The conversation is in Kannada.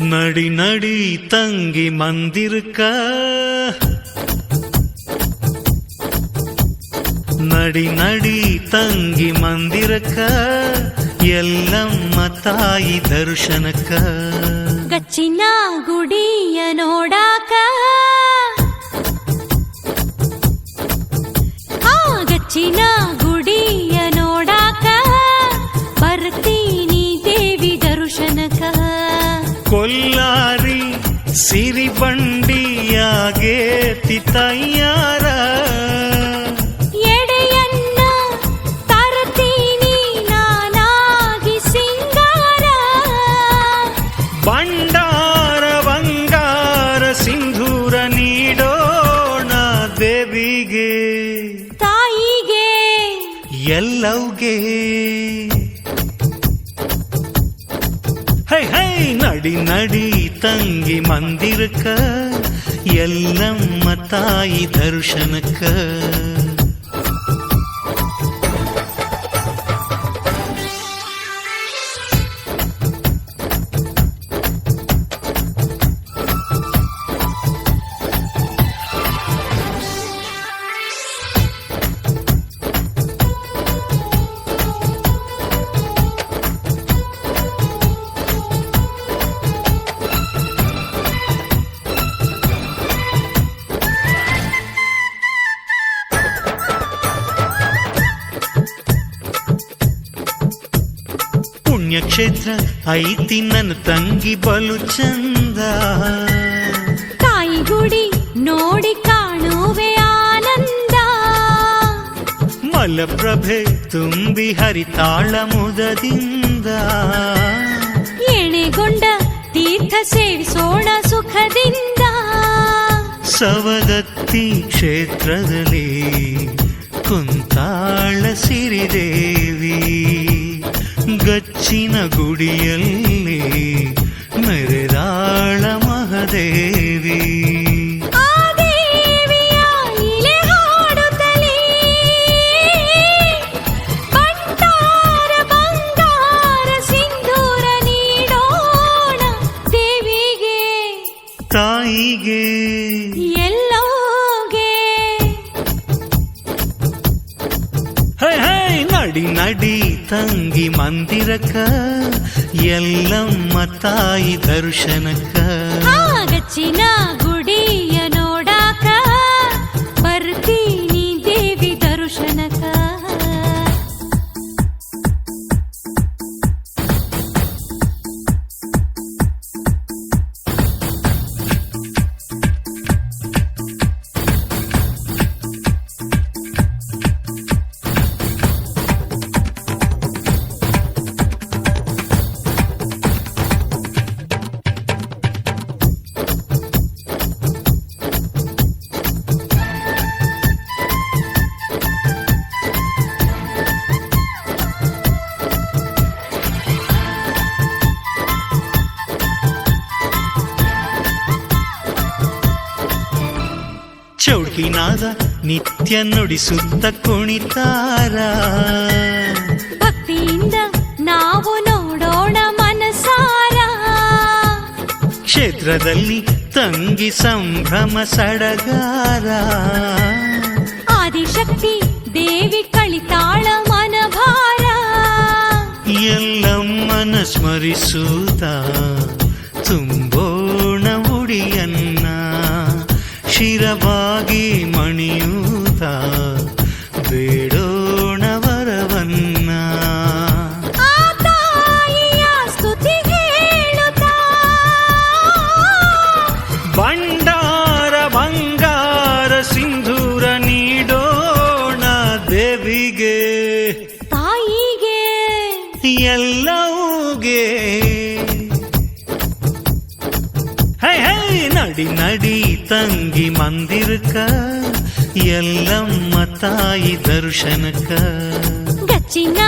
ನಡಿ ನಡಿ ತಂಗಿ ಮಂದಿರಕ್ಕ ನಡಿ ನಡಿ ತಂಗಿ ಮಂದಿರಕ್ಕ ಎಲ್ಲಮ್ಮ ತಾಯಿ ದರ್ಶನಕ್ಕ ಗಚ್ಚಿನ ಗುಡಿಯ ನೋಡಾಕ ಗಚ್ಚಿನ ಗುಡಿಯ ನೋಡಾಕ ಬರ್ತೀನಿ ದೇವಿ ದರ್ಶನಕ್ಕ ಕೊಲ್ಲಾರಿ ಸಿರಿಬಂಡಿಯಾಗೇತಿ ತಯ್ಯಾರ ಎಡೆಯನ್ನ ತರ್ತೀನಿ ನಾನಾಗಿ ಸಿಂಗಾರ ಬಂಡಾರ ಬಂಗಾರ ಸಿಂಧೂರ ನೀಡೋಣ ದೇವಿಗೆ ತಾಯಿಗೆ ಎಲ್ಲವ್ಗೆ ಹೈ ಹೈ ನಡಿ ನಡಿ ತಂಗಿ ಮಂದಿರಕ್ಕ ಎಲ್ಲಮ್ಮ ತಾಯಿ ದರ್ಶನಕ್ಕ ಪುಣ್ಯಕ್ಷೇತ್ರ ಐತಿ ನನ್ನ ತಂಗಿ ಬಲು ಚಂದ ತಾಯಿ ಗುಡಿ ನೋಡಿ ಕಾಣುವೆ ಆನಂದ ಮಲಪ್ರಭೆ ತುಂಬಿ ಹರಿತಾಳ ಮುದದಿಂದ ಎಣೆಗೊಂಡ ತೀರ್ಥ ಸೇವಿಸೋಣ ಸುಖದಿಂದ ಸವದತ್ತಿ ಕ್ಷೇತ್ರದಲ್ಲಿ ಕುಂತಾಳ ಸಿರಿದೇವಿ ಗಚ್ಚಿನ ಗುಡಿಯಲ್ಲಿ ಮೆರೆದಾಳ ಮಹದೇವಿ ಆ ದೇವಿಯ ಇಲೆ ಹಾಡುತ್ತಲೇ ಬಂಗಾರ ಬಂಗಾರ ಸಿಂಧೂರ ನೀಡೋಣ ದೇವಿಗೆ ತಾಯಿಗೆ ಎಲ್ಲೋಗೆ ಹೈ ಹೈ ನಡಿ ನಡಿ ತಂಗಿ ಮಂದಿರಕ್ಕ ಎಲ್ಲಮ್ಮ ತಾಯಿ ದರ್ಶನಕ್ಕ ಗಚ್ಚಿನ ಗುಡಿಯ ನೋಡಾಕ ಬರ್ತೀನಿ ದೇವಿ ದರ್ಶನಕ್ಕ ಚೌಕಿನಾದ ನಿತ್ಯ ನುಡಿಸುತ್ತ ಕುಣಿತಾರ ಭಕ್ತಿಯಿಂದ ನಾವು ನೋಡೋಣ ಮನಸಾರ ಕ್ಷೇತ್ರದಲ್ಲಿ ತಂಗಿ ಸಂಭ್ರಮ ಸಡಗಾರ ಆದಿಶಕ್ತಿ ದೇವಿ ಕಳಿತಾಳ ಮನಭಾರ ಎಲ್ಲಮ್ಮನ ಸ್ಮರಿಸುತ್ತ ತುಂಬೋಣ ಉಡಿಯನ್ನ ಶಿರವಾಗಿ ಮಣಿಯೂತ ಬೇಡೋಣ ವರವನ್ನ ಆ ತಾಯಿಯ ಸ್ತುತಿ ಹೇಳುತ್ತಾ ಬಂಡಾರ ಬಂಗಾರ ಸಿಂಧೂರ ನೀಡೋಣ ದೇವಿಗೆ ತಾಯಿಗೆ ಎಲ್ಲವ್ಗೆ ಹೈ ಹೈ ನಡಿ ನಡಿ ತಂಗಿ ಮಂದಿರಕ್ಕ ಎಲ್ಲಮ್ಮ ತಾಯಿ ದರ್ಶನಕ್ಕ ಗಚ್ಚಿನ